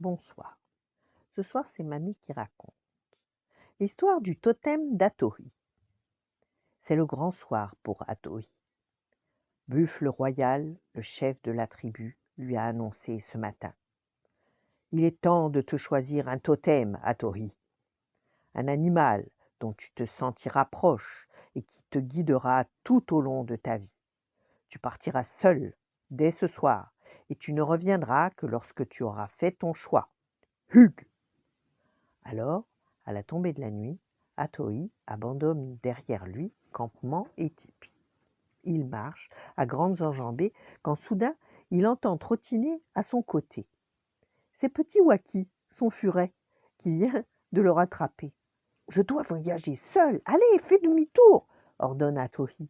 Bonsoir. Ce soir, c'est mamie qui raconte. L'histoire du totem d'Atohi. C'est le grand soir pour Atohi. Buffle royal, le chef de la tribu, lui a annoncé ce matin. Il est temps de te choisir un totem, Atohi. Un animal dont tu te sentiras proche et qui te guidera tout au long de ta vie. Tu partiras seul dès ce soir et tu ne reviendras que lorsque tu auras fait ton choix. Hug! Alors, à la tombée de la nuit, Atohi abandonne derrière lui campement et tipi. Il marche à grandes enjambées quand soudain il entend trottiner à son côté. C'est Petit Waki, son furet, qui vient de le rattraper. Je dois voyager seul. Allez, fais demi-tour, ordonne Atohi.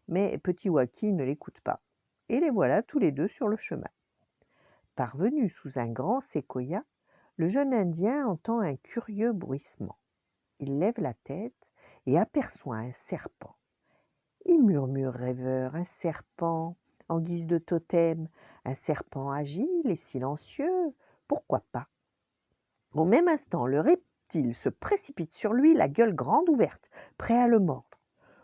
Mais Petit Waki ne l'écoute pas. Et les voilà tous les deux sur le chemin. Parvenu sous un grand séquoia, le jeune Indien entend un curieux bruissement. Il lève la tête et aperçoit un serpent. Il murmure rêveur, un serpent en guise de totem, un serpent agile et silencieux, pourquoi pas? Au même instant, le reptile se précipite sur lui, la gueule grande ouverte, prêt à le mordre.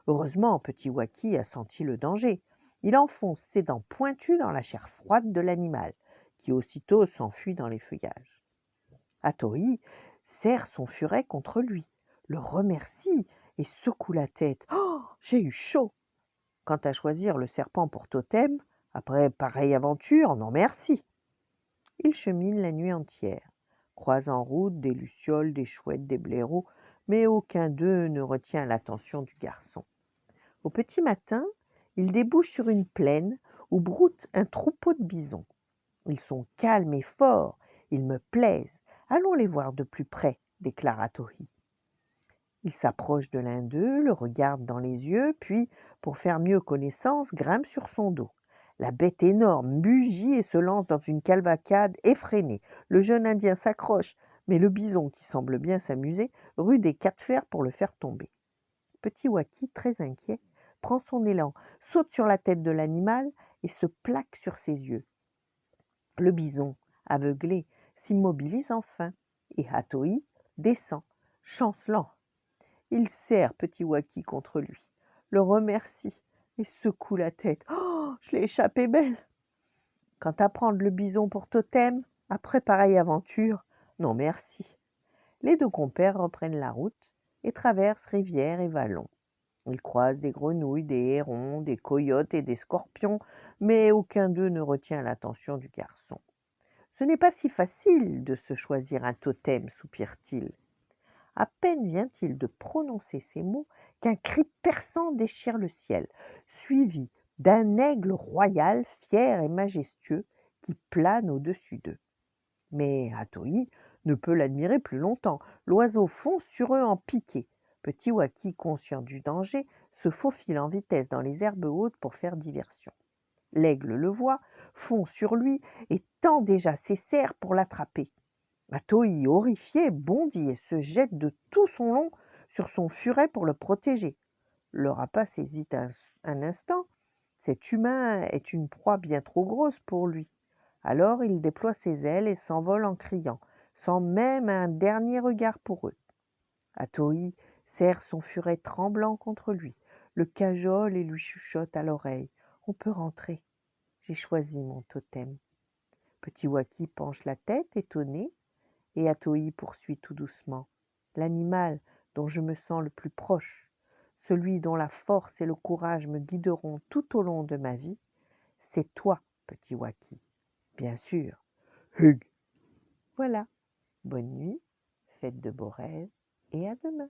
Heureusement, Petit Waki a senti le danger. Il enfonce ses dents pointues dans la chair froide de l'animal, qui aussitôt s'enfuit dans les feuillages. Atohi serre son furet contre lui, le remercie et secoue la tête. Oh, j'ai eu chaud! Quant à choisir le serpent pour totem, après pareille aventure, non merci. Il chemine la nuit entière, croise en route des lucioles, des chouettes, des blaireaux, mais aucun d'eux ne retient l'attention du garçon. Au petit matin, il débouche sur une plaine où broute un troupeau de bisons. Ils sont calmes et forts, ils me plaisent. Allons les voir de plus près, déclara Atohi. Il s'approche de l'un d'eux, le regarde dans les yeux, puis, pour faire mieux connaissance, grimpe sur son dos. La bête énorme mugit et se lance dans une cavalcade effrénée. Le jeune Indien s'accroche, mais le bison, qui semble bien s'amuser, rue des quatre fers pour le faire tomber. Petit Waki, très inquiet, prend son élan, saute sur la tête de l'animal et se plaque sur ses yeux. Le bison, aveuglé, s'immobilise enfin, et Atohi descend, chancelant. Il serre Petit Waki contre lui, le remercie et secoue la tête. Oh, je l'ai échappé belle! Quant à prendre le bison pour totem, après pareille aventure, non merci. Les deux compères reprennent la route et traversent rivières et vallons. Ils croisent des grenouilles, des hérons, des coyotes et des scorpions, mais aucun d'eux ne retient l'attention du garçon. Ce n'est pas si facile de se choisir un totem, soupire-t-il. À peine vient-il de prononcer ces mots qu'un cri perçant déchire le ciel, suivi d'un aigle royal fier et majestueux qui plane au-dessus d'eux. Mais Atohi ne peut l'admirer plus longtemps. L'oiseau fonce sur eux en piqué. Petit Waki, conscient du danger, se faufile en vitesse dans les herbes hautes pour faire diversion. L'aigle le voit, fond sur lui et tend déjà ses serres pour l'attraper. Atohi, horrifié, bondit et se jette de tout son long sur son furet pour le protéger. Le rapace hésite un instant. Cet humain est une proie bien trop grosse pour lui. Alors il déploie ses ailes et s'envole en criant, sans même un dernier regard pour eux. Atohi serre son furet tremblant contre lui, le cajole et lui chuchote à l'oreille. On peut rentrer. J'ai choisi mon totem. Petit Waki penche la tête, étonné, et Atohi poursuit tout doucement. L'animal dont je me sens le plus proche, celui dont la force et le courage me guideront tout au long de ma vie, c'est toi, Petit Waki. Bien sûr. Hug. Voilà. Bonne nuit, faites de beaux rêves et à demain.